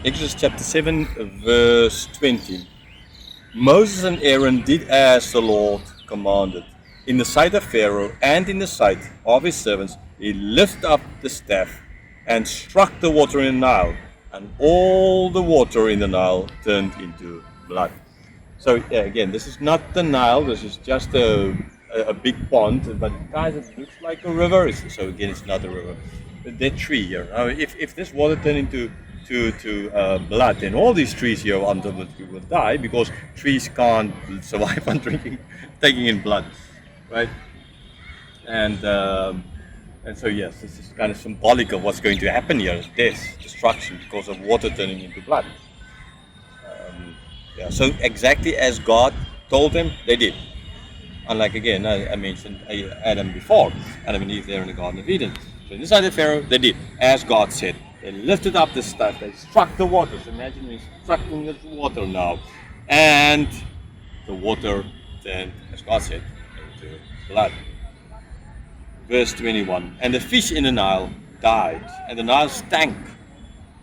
Exodus chapter 7, verse 20. Moses and Aaron did as the Lord commanded. In the sight of Pharaoh and in the sight of his servants, he lifted up the staff and struck the water in the Nile, and all the water in the Nile turned into blood. So again, this is not the Nile. This is just a big pond, but guys, it looks like a river. So again, it's not a river. A dead tree here. Now, if this water turned into blood, then all these trees here ultimately will die because trees can't survive on taking in blood, right? And so yes, this is kind of symbolic of what's going to happen here: death, destruction, because of water turning into blood. Yeah, so exactly as God told them, they did. Unlike again, I mentioned Adam before, Adam and Eve there in the Garden of Eden. So in the sight of Pharaoh, they did as God said. They lifted up the staff, they struck the waters. Imagine me striking the water now, and the water turned, as God said, into blood. Verse 21. And the fish in the Nile died, and the Nile stank,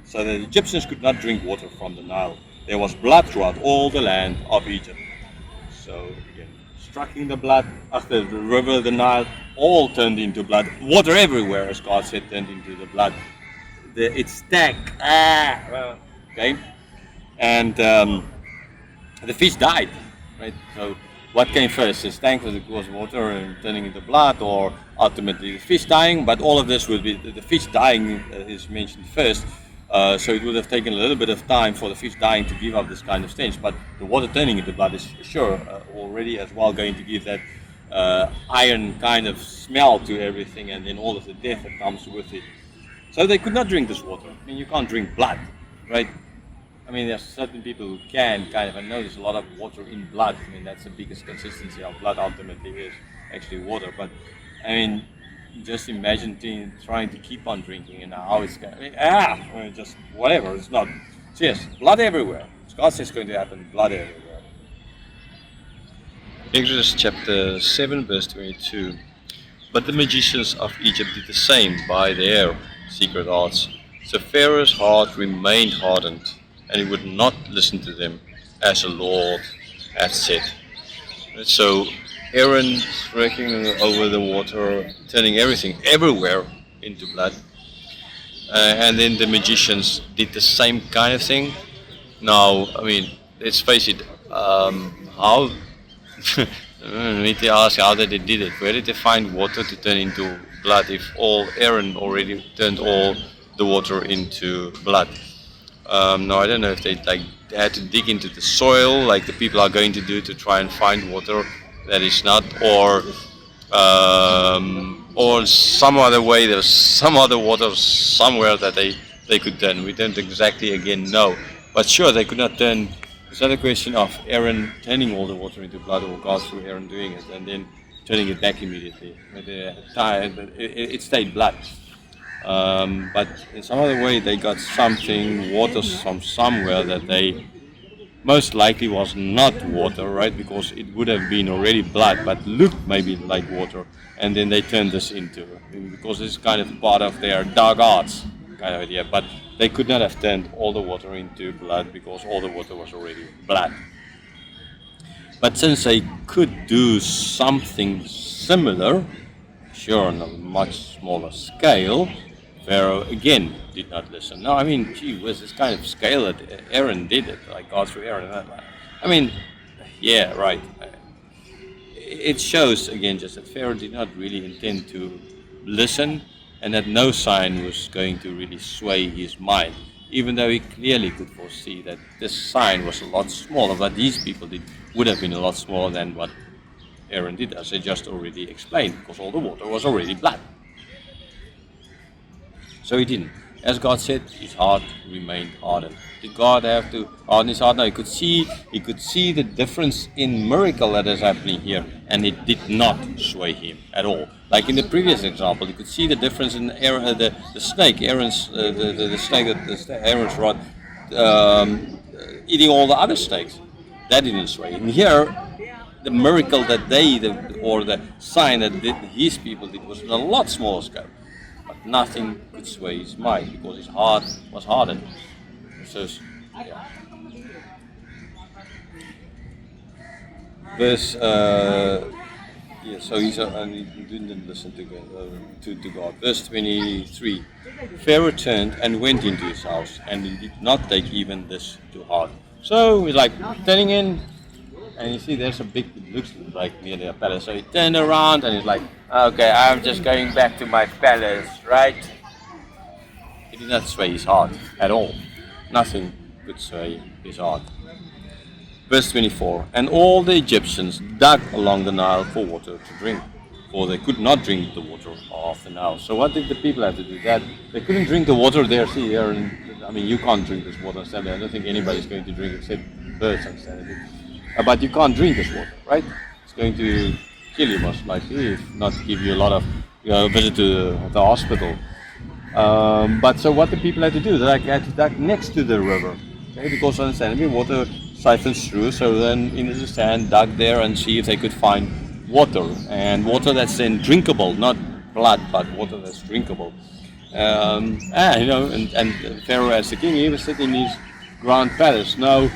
so that the Egyptians could not drink water from the Nile. There was blood throughout all the land of Egypt. So again, striking the blood after the river, the Nile, all turned into blood. Water everywhere, as God said, turned into the blood. It stank. Okay, and the fish died. Right. So what came first? The stank was water and turning into blood, or ultimately the fish dying? But all of this would be the fish dying is mentioned first. So it would have taken a little bit of time for the fish dying to give up this kind of stench, but the water turning into blood is sure already as well going to give that iron kind of smell to everything, and then all of the death that comes with it. So they could not drink this water. I mean, you can't drink blood, right? I mean, there's certain people who can kind of. I know there's a lot of water in blood. I mean, that's the biggest consistency of blood ultimately is actually water. But I mean, just imagine trying to keep on drinking, and how it's going. I mean, just whatever. It's not. So yes, blood everywhere. God says it's going to happen. Blood everywhere. Exodus chapter 7, verse 22. But the magicians of Egypt did the same by their secret arts. So Pharaoh's heart remained hardened, and he would not listen to them, as the Lord had said. So Aaron breaking over the water, turning everything everywhere into blood. And then the magicians did the same kind of thing. Now, I mean, let's face it, how, we need to ask how they did it. Where did they find water to turn into blood if Aaron already turned all the water into blood? Now, I don't know if they had to dig into the soil like the people are going to do to try and find water that is not, or some other way. There's some other water somewhere that they could turn. We don't exactly again know, but sure they could not turn. It's not a question of Aaron turning all the water into blood, or God through Aaron doing it and then turning it back immediately. It stayed blood. But in some other way they got something, water from somewhere that they most likely was not water, right? Because it would have been already blood, but looked maybe like water, and then they turned this into, because this is kind of part of their dark arts kind of idea. But they could not have turned all the water into blood because all the water was already blood. But since they could do something similar, sure on a much smaller scale, Pharaoh again did not listen. No, I mean, gee whiz, this kind of scale that Aaron did it, like God through Aaron. I mean, yeah, right. It shows again just that Pharaoh did not really intend to listen, and that no sign was going to really sway his mind, even though he clearly could foresee that this sign was a lot smaller. What these people did would have been a lot smaller than what Aaron did, as I just already explained, because all the water was already blood. So he didn't. As God said, his heart remained hardened. Did God have to harden his heart? No, he could see the difference in miracle that is happening here, and it did not sway him at all. Like in the previous example, he could see the difference in Aaron, the snake, Aaron's the snake, Aaron's rod, eating all the other snakes. That didn't sway him. Here, the miracle that or the sign that his people did was on a lot smaller scale. But nothing could sway his mind because his heart was hardened. says, yeah. Verse, yeah, so and he didn't listen to God. Verse 23, Pharaoh turned and went into his house, and he did not take even this to heart. So he's like turning in, and you see there's a big, it looks like near their palace. So he turned around and he's like, okay, I'm just going back to my palace, right? He did not sway his heart at all. Nothing could sway his heart. Verse 24, and all the Egyptians dug along the Nile for water to drink, for they could not drink the water of the Nile. So what did the people have to do? That they couldn't drink the water there. See here, and I mean, you can't drink this water. I don't think anybody's going to drink except birds. But you can't drink this water, right? It's going to kill you most likely, if not give you a lot of visit to the hospital. But so what the people had to do? They had to dug next to the river, okay? Because understandably water siphons through. So then in the sand, dug there and see if they could find water, and water that's then drinkable, not blood, but water that's drinkable. And Pharaoh as the king, he was sitting in his grand palace. Now,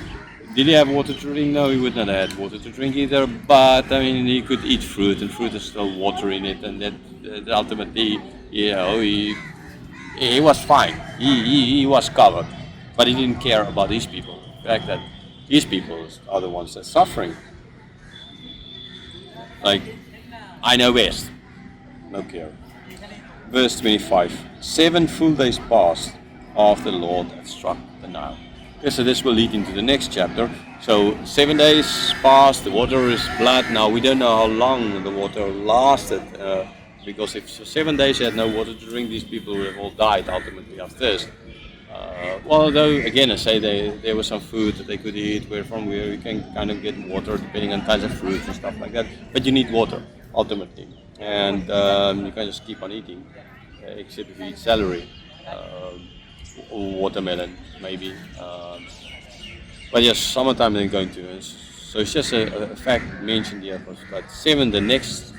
did he have water to drink? No, he would not have water to drink either. But I mean, he could eat fruit, and fruit is still water in it, and that ultimately, he was fine. He was covered, but he didn't care about his people. The fact that his people are the ones that are suffering. Like, I know best. No care. Verse 25. 7 full days passed after the Lord had struck the Nile. Okay, so this will lead into the next chapter. So 7 days passed, the water is blood. Now we don't know how long the water lasted, because if 7 days they had no water to drink, these people would have all died ultimately of thirst. Although again I say there was some food that they could eat where you can kind of get water depending on types of fruits and stuff like that, but you need water ultimately, and you can't just keep on eating, except if you eat celery, watermelon maybe, but yes, summertime they're going to, so it's just a fact mentioned here. But 7, the next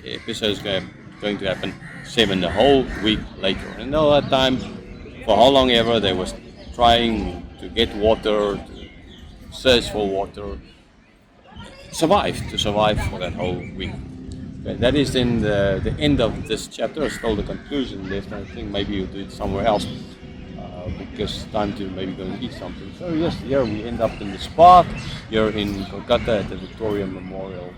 episode is going to happen 7 the whole week later, and all that time, for how long ever, they was trying to get water, to search for water, to survive for that whole week. Okay, that is then the end of this chapter. It's still the conclusion. There's nothing, maybe you'll do it somewhere else, because it's time to maybe go and eat something. So yes, here we end up in this park, here in Kolkata at the Victoria Memorial